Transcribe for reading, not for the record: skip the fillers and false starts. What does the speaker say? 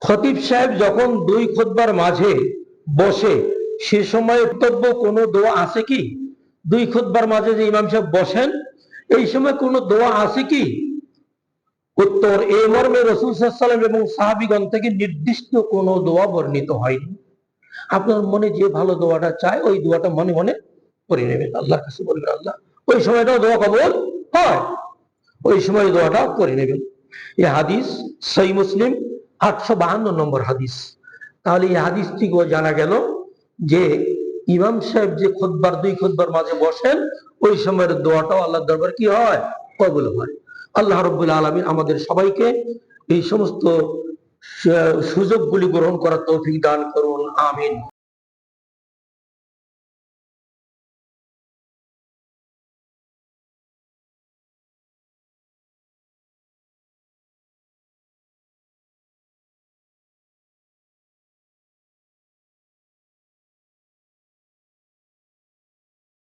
খতিব সাহেব যখন দুই খুতবার মাঝে বসে সে সময় বক্তব্য কোনো দোয়া আছে কি? দুই খুতবার মাঝে যে ইমাম সাহেব বসেন এই সময় কোনো দোয়া আছে কি? উত্তর, এই মর্মে রাসূল সাল্লাল্লাহু আলাইহি ওয়াসাল্লাম এবং সাহাবীগণ থেকে নির্দিষ্ট কোনো দোয়া বর্ণিত হয়নি। আপনার মনে যে ভালো দোয়াটা চায় ওই দোয়াটা মনে মনে করে নেবেন, আল্লাহর কাছে বলবেন আল্লাহ, ওই সময়টাও দোয়া কবুল হয়, ওই সময় দোয়াটা করে নেবেন। এই হাদিস সহিহ মুসলিম 852 নম্বর হাদিস। তাহলে এই হাদিস থেকেও জানা গেল যে ইমাম সাহেব যে খুতবার দুই খুতবার মাঝে বসেন ওই সময়ের দোয়াটাও আল্লাহর দরবারে কি হয়? কবুল হয়। আল্লাহ রাব্বুল আলামিন আমাদের সবাইকে এই সমস্ত সুযোগগুলি গ্রহণ করার তৌফিক দান করুন, আমিন।